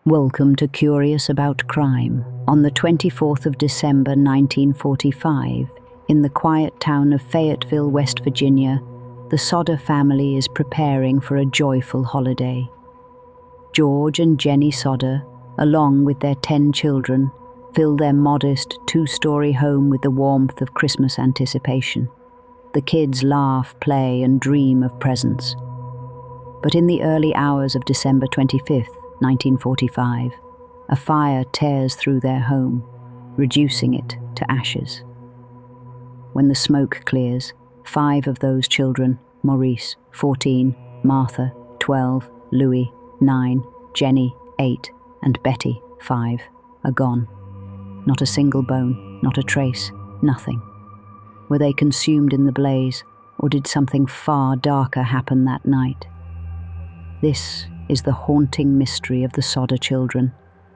Welcome to Curious About Crime. On the 24th of December 1945, in the quiet town of Fayetteville, West Virginia, the Sodder family is preparing for a joyful holiday. George and Jennie Sodder, along with their 10 children, fill their modest two-story home with the warmth of Christmas anticipation. The kids laugh, play, and dream of presents. But in the early hours of December 25th, 1945, a fire tears through their home, reducing it to ashes. When the smoke clears, 5 of those children, Maurice, 14, Martha, 12, Louis, 9, Jennie, 8, and Betty, 5, are gone. Not a single bone, not a trace, nothing. Were they consumed in the blaze, or did something far darker happen that night? This is the haunting mystery of the Sodder children,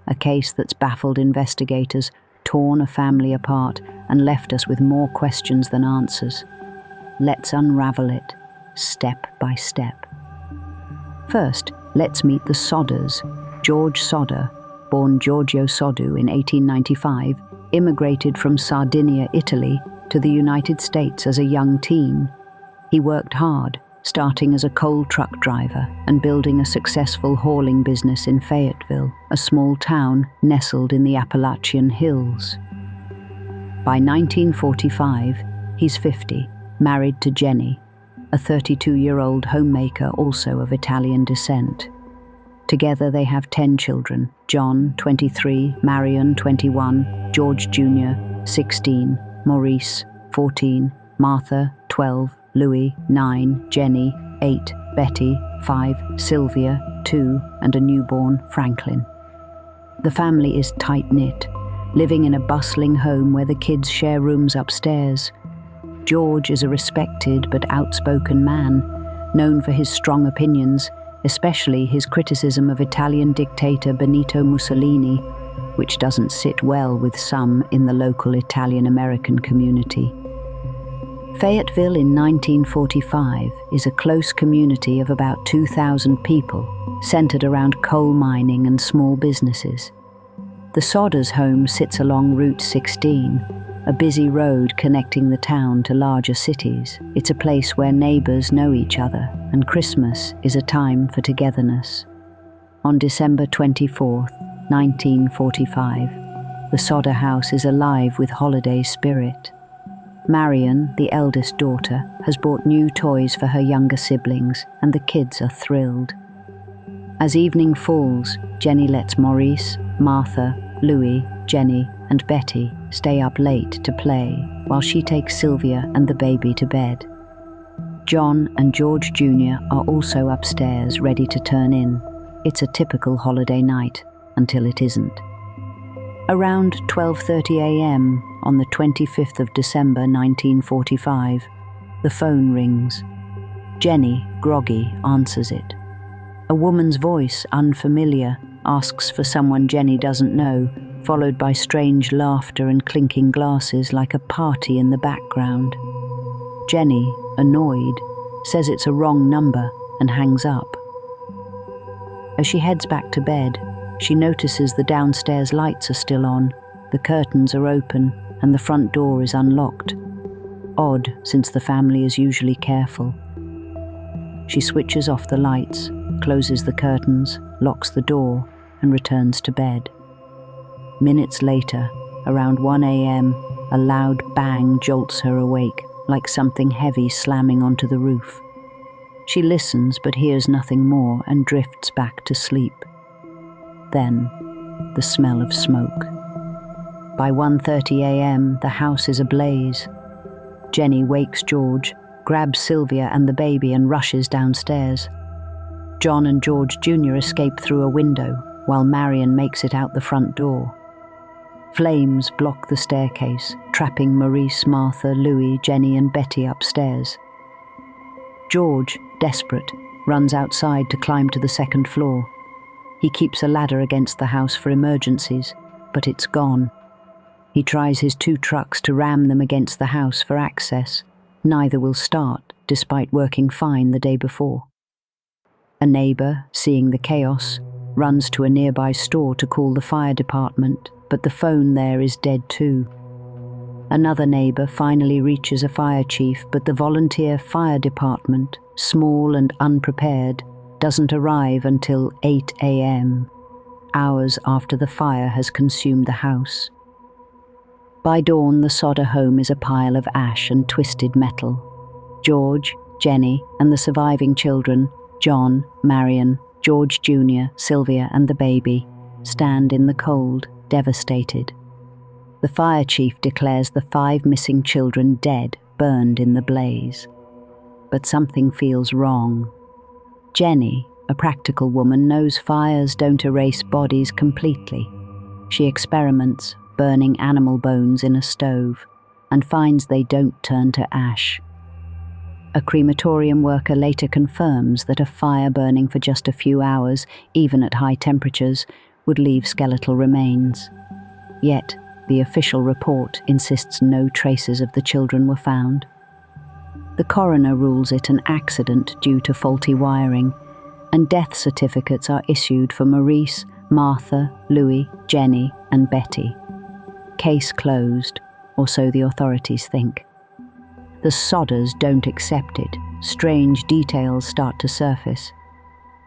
a case that's baffled investigators, torn a family apart, and left us with more questions than answers. Let's unravel it, step by step. First, let's meet the Sodders. George Sodder, born Giorgio Soddu in 1895, immigrated from Sardinia, Italy, to the United States as a young teen. He worked hard, starting as a coal truck driver and building a successful hauling business in Fayetteville, a small town nestled in the Appalachian Hills. By 1945, he's 50, married to Jennie, a 32-year-old homemaker also of Italian descent. Together they have 10 children: John, 23, Marion, 21, George Jr., 16, Maurice, 14, Martha, 12, Louis, 9, Jennie, 8, Betty, 5, Sylvia, 2, and a newborn, Franklin. The family is tight-knit, living in a bustling home where the kids share rooms upstairs. George is a respected but outspoken man, known for his strong opinions, especially his criticism of Italian dictator Benito Mussolini, which doesn't sit well with some in the local Italian-American community. Fayetteville in 1945 is a close community of about 2,000 people, centered around coal mining and small businesses. The Sodders' home sits along Route 16, a busy road connecting the town to larger cities. It's a place where neighbors know each other, and Christmas is a time for togetherness. On December 24th, 1945, the Sodder house is alive with holiday spirit. Marion, the eldest daughter, has bought new toys for her younger siblings, and the kids are thrilled. As evening falls, Jennie lets Maurice, Martha, Louis, Jennie, and Betty stay up late to play, while she takes Sylvia and the baby to bed. John and George Jr. are also upstairs, ready to turn in. It's a typical holiday night, until it isn't. Around 12:30 a.m. on the 25th of December 1945, the phone rings. Jennie, groggy, answers it. A woman's voice, unfamiliar, asks for someone Jennie doesn't know, followed by strange laughter and clinking glasses like a party in the background. Jennie, annoyed, says it's a wrong number and hangs up. As she heads back to bed, she notices the downstairs lights are still on, the curtains are open, and the front door is unlocked. Odd, since the family is usually careful. She switches off the lights, closes the curtains, locks the door, and returns to bed. Minutes later, around 1 a.m., a loud bang jolts her awake, like something heavy slamming onto the roof. She listens but hears nothing more and drifts back to sleep. Then, the smell of smoke. By 1:30 a.m., the house is ablaze. Jennie wakes George, grabs Sylvia and the baby and rushes downstairs. John and George Jr. escape through a window, while Marion makes it out the front door. Flames block the staircase, trapping Maurice, Martha, Louis, Jennie and Betty upstairs. George, desperate, runs outside to climb to the second floor. He keeps a ladder against the house for emergencies, but it's gone. He tries his 2 trucks to ram them against the house for access. Neither will start, despite working fine the day before. A neighbor, seeing the chaos, runs to a nearby store to call the fire department, but the phone there is dead too. Another neighbor finally reaches a fire chief, but the volunteer fire department, small and unprepared, doesn't arrive until 8 a.m., hours after the fire has consumed the house. By dawn, the Sodder home is a pile of ash and twisted metal. George, Jennie, and the surviving children, John, Marion, George Jr., Sylvia, and the baby, stand in the cold, devastated. The fire chief declares the 5 missing children dead, burned in the blaze. But something feels wrong. Jennie, a practical woman, knows fires don't erase bodies completely. She experiments, burning animal bones in a stove, and finds they don't turn to ash. A crematorium worker later confirms that a fire burning for just a few hours, even at high temperatures, would leave skeletal remains. Yet, the official report insists no traces of the children were found. The coroner rules it an accident due to faulty wiring, and death certificates are issued for Maurice, Martha, Louis, Jennie, and Betty. Case closed, or so the authorities think. The Sodders don't accept it. Strange details start to surface.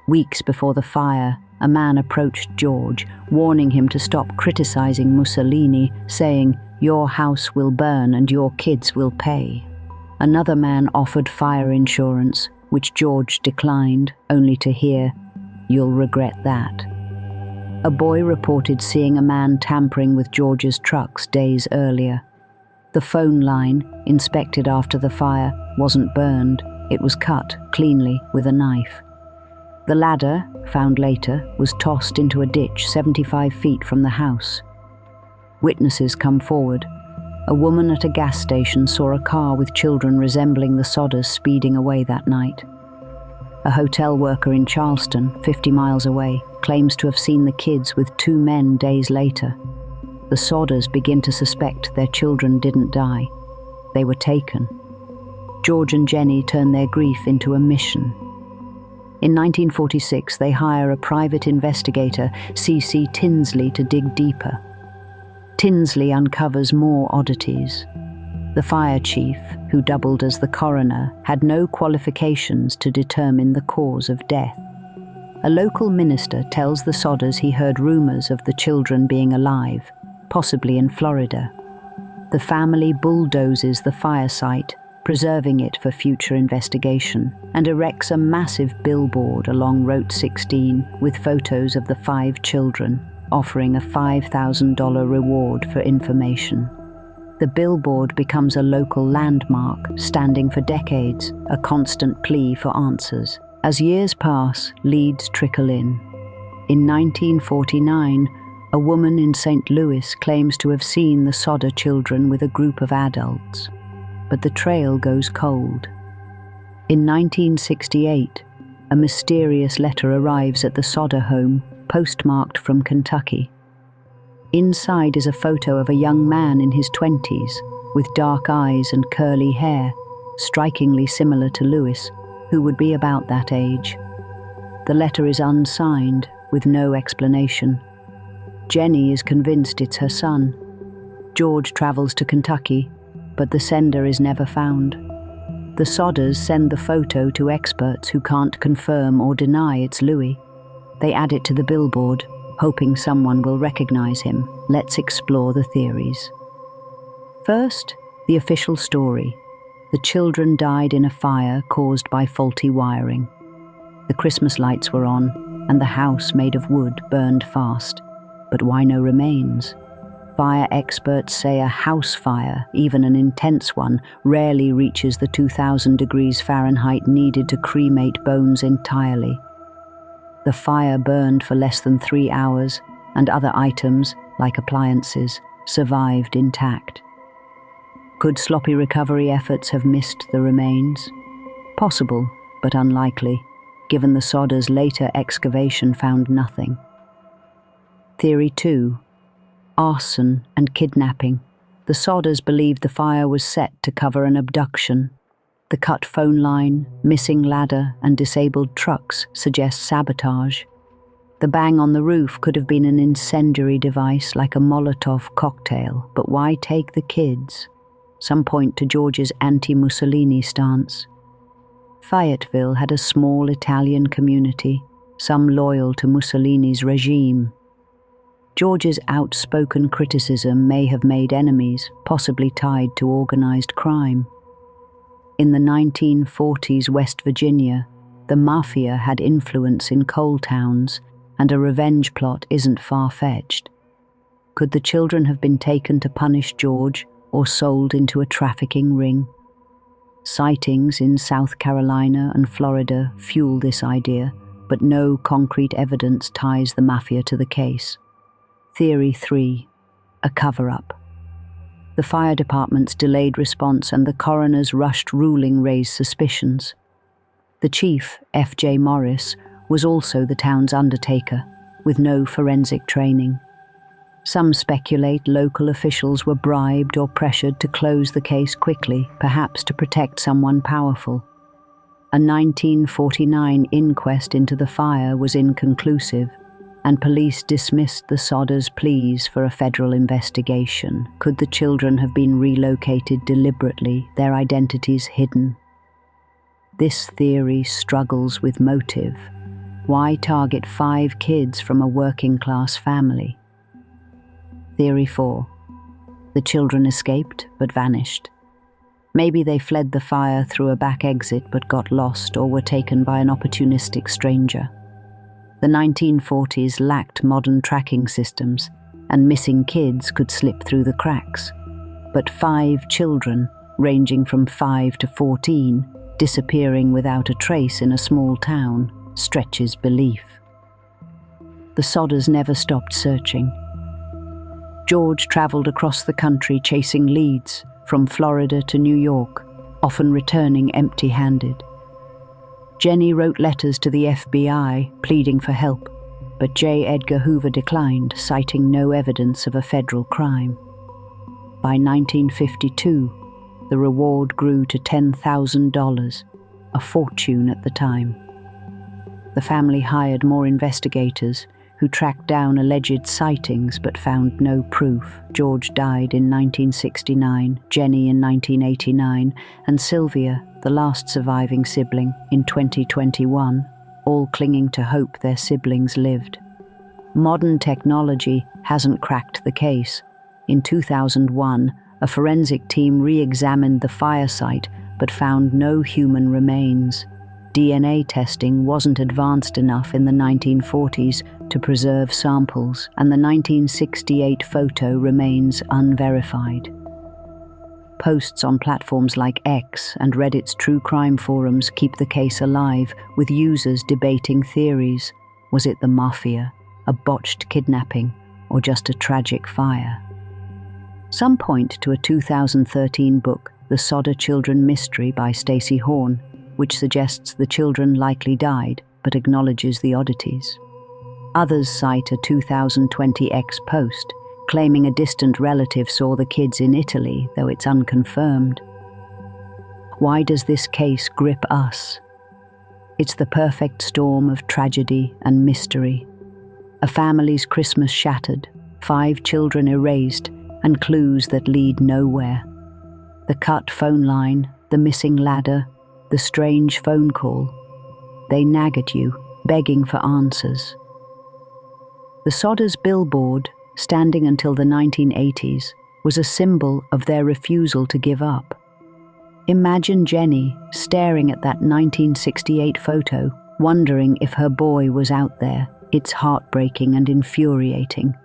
Weeks before the fire, a man approached George, warning him to stop criticizing Mussolini, saying, "Your house will burn and your kids will pay." Another man offered fire insurance, which George declined, only to hear, "You'll regret that." A boy reported seeing a man tampering with George's trucks days earlier. The phone line, inspected after the fire, wasn't burned. It was cut cleanly with a knife. The ladder, found later, was tossed into a ditch 75 feet from the house. Witnesses come forward. A woman at a gas station saw a car with children resembling the Sodders speeding away that night. A hotel worker in Charleston, 50 miles away, claims to have seen the kids with 2 men days later. The Sodders begin to suspect their children didn't die. They were taken. George and Jennie turn their grief into a mission. In 1946, they hire a private investigator, C.C. Tinsley, to dig deeper. Tinsley uncovers more oddities. The fire chief, who doubled as the coroner, had no qualifications to determine the cause of death. A local minister tells the Sodders he heard rumors of the children being alive, possibly in Florida. The family bulldozes the fire site, preserving it for future investigation, and erects a massive billboard along Route 16 with photos of the 5 children, offering a $5,000 reward for information. The billboard becomes a local landmark, standing for decades, a constant plea for answers. As years pass, leads trickle in. In 1949, a woman in St. Louis claims to have seen the Sodder children with a group of adults, but the trail goes cold. In 1968, a mysterious letter arrives at the Sodder home, postmarked from Kentucky. Inside is a photo of a young man in his 20s, with dark eyes and curly hair, strikingly similar to Louis, who would be about that age. The letter is unsigned, with no explanation. Jennie is convinced it's her son. George travels to Kentucky, but the sender is never found. The Sodders send the photo to experts who can't confirm or deny it's Louis. They add it to the billboard, hoping someone will recognize him. Let's explore the theories. First, the official story. The children died in a fire caused by faulty wiring. The Christmas lights were on, and the house made of wood burned fast. But why no remains? Fire experts say a house fire, even an intense one, rarely reaches the 2,000 degrees Fahrenheit needed to cremate bones entirely. The fire burned for less than 3 hours, and other items, like appliances, survived intact. Could sloppy recovery efforts have missed the remains? Possible, but unlikely, given the Sodders' later excavation found nothing. Theory 2. Arson and kidnapping. The Sodders believed the fire was set to cover an abduction. The cut phone line, missing ladder, and disabled trucks suggest sabotage. The bang on the roof could have been an incendiary device like a Molotov cocktail, but why take the kids? Some point to George's anti-Mussolini stance. Fayetteville had a small Italian community, some loyal to Mussolini's regime. George's outspoken criticism may have made enemies, possibly tied to organized crime. In the 1940s West Virginia, the mafia had influence in coal towns, and a revenge plot isn't far-fetched. Could the children have been taken to punish George or sold into a trafficking ring? Sightings in South Carolina and Florida fuel this idea, but no concrete evidence ties the mafia to the case. Theory 3. A cover-up. The fire department's delayed response and the coroner's rushed ruling raised suspicions. The chief, F.J. Maurice, was also the town's undertaker, with no forensic training. Some speculate local officials were bribed or pressured to close the case quickly, perhaps to protect someone powerful. A 1949 inquest into the fire was inconclusive, and police dismissed the Sodders' pleas for a federal investigation. Could the children have been relocated deliberately, their identities hidden? This theory struggles with motive. Why target 5 kids from a working-class family? Theory 4. The children escaped but vanished. Maybe they fled the fire through a back exit but got lost or were taken by an opportunistic stranger. The 1940s lacked modern tracking systems, and missing kids could slip through the cracks. But 5 children, ranging from 5 to 14, disappearing without a trace in a small town, stretches belief. The Sodders never stopped searching. George traveled across the country chasing leads, from Florida to New York, often returning empty-handed. Jennie wrote letters to the FBI, pleading for help, but J. Edgar Hoover declined, citing no evidence of a federal crime. By 1952, the reward grew to $10,000, a fortune at the time. The family hired more investigators, who tracked down alleged sightings but found no proof. George died in 1969, Jennie in 1989, and Sylvia, the last surviving sibling, in 2021, all clinging to hope their siblings lived. Modern technology hasn't cracked the case. In 2001, a forensic team re-examined the fire site but found no human remains. DNA testing wasn't advanced enough in the 1940s to preserve samples, and the 1968 photo remains unverified. Posts on platforms like X and Reddit's true crime forums keep the case alive, with users debating theories. Was it the mafia, a botched kidnapping, or just a tragic fire? Some point to a 2013 book, The Sodder Children Mystery by Stacey Horn, which suggests the children likely died, but acknowledges the oddities. Others cite a 2020 X post, claiming a distant relative saw the kids in Italy, though it's unconfirmed. Why does this case grip us? It's the perfect storm of tragedy and mystery. A family's Christmas shattered, 5 children erased, and clues that lead nowhere. The cut phone line, the missing ladder, the strange phone call. They nag at you, begging for answers. The Sodders' billboard, standing until the 1980s, was a symbol of their refusal to give up. Imagine Jennie staring at that 1968 photo, wondering if her boy was out there. It's heartbreaking and infuriating.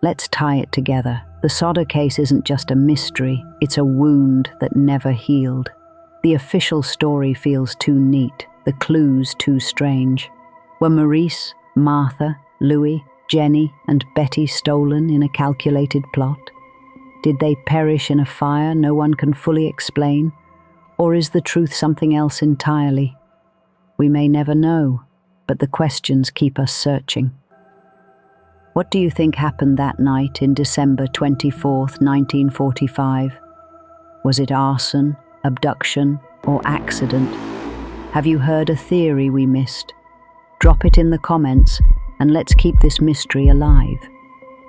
Let's tie it together. The Sodder case isn't just a mystery, it's a wound that never healed. The official story feels too neat, the clues too strange. Were Maurice, Martha, Louis, Jennie, and Betty stolen in a calculated plot? Did they perish in a fire no one can fully explain? Or is the truth something else entirely? We may never know, but the questions keep us searching. What do you think happened that night in December 24th, 1945? Was it arson, abduction, or accident? Have you heard a theory we missed? Drop it in the comments and let's keep this mystery alive.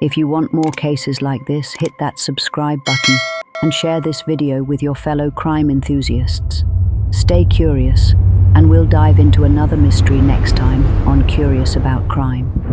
If you want more cases like this, hit that subscribe button and share this video with your fellow crime enthusiasts. Stay curious, and we'll dive into another mystery next time on Curious About Crime.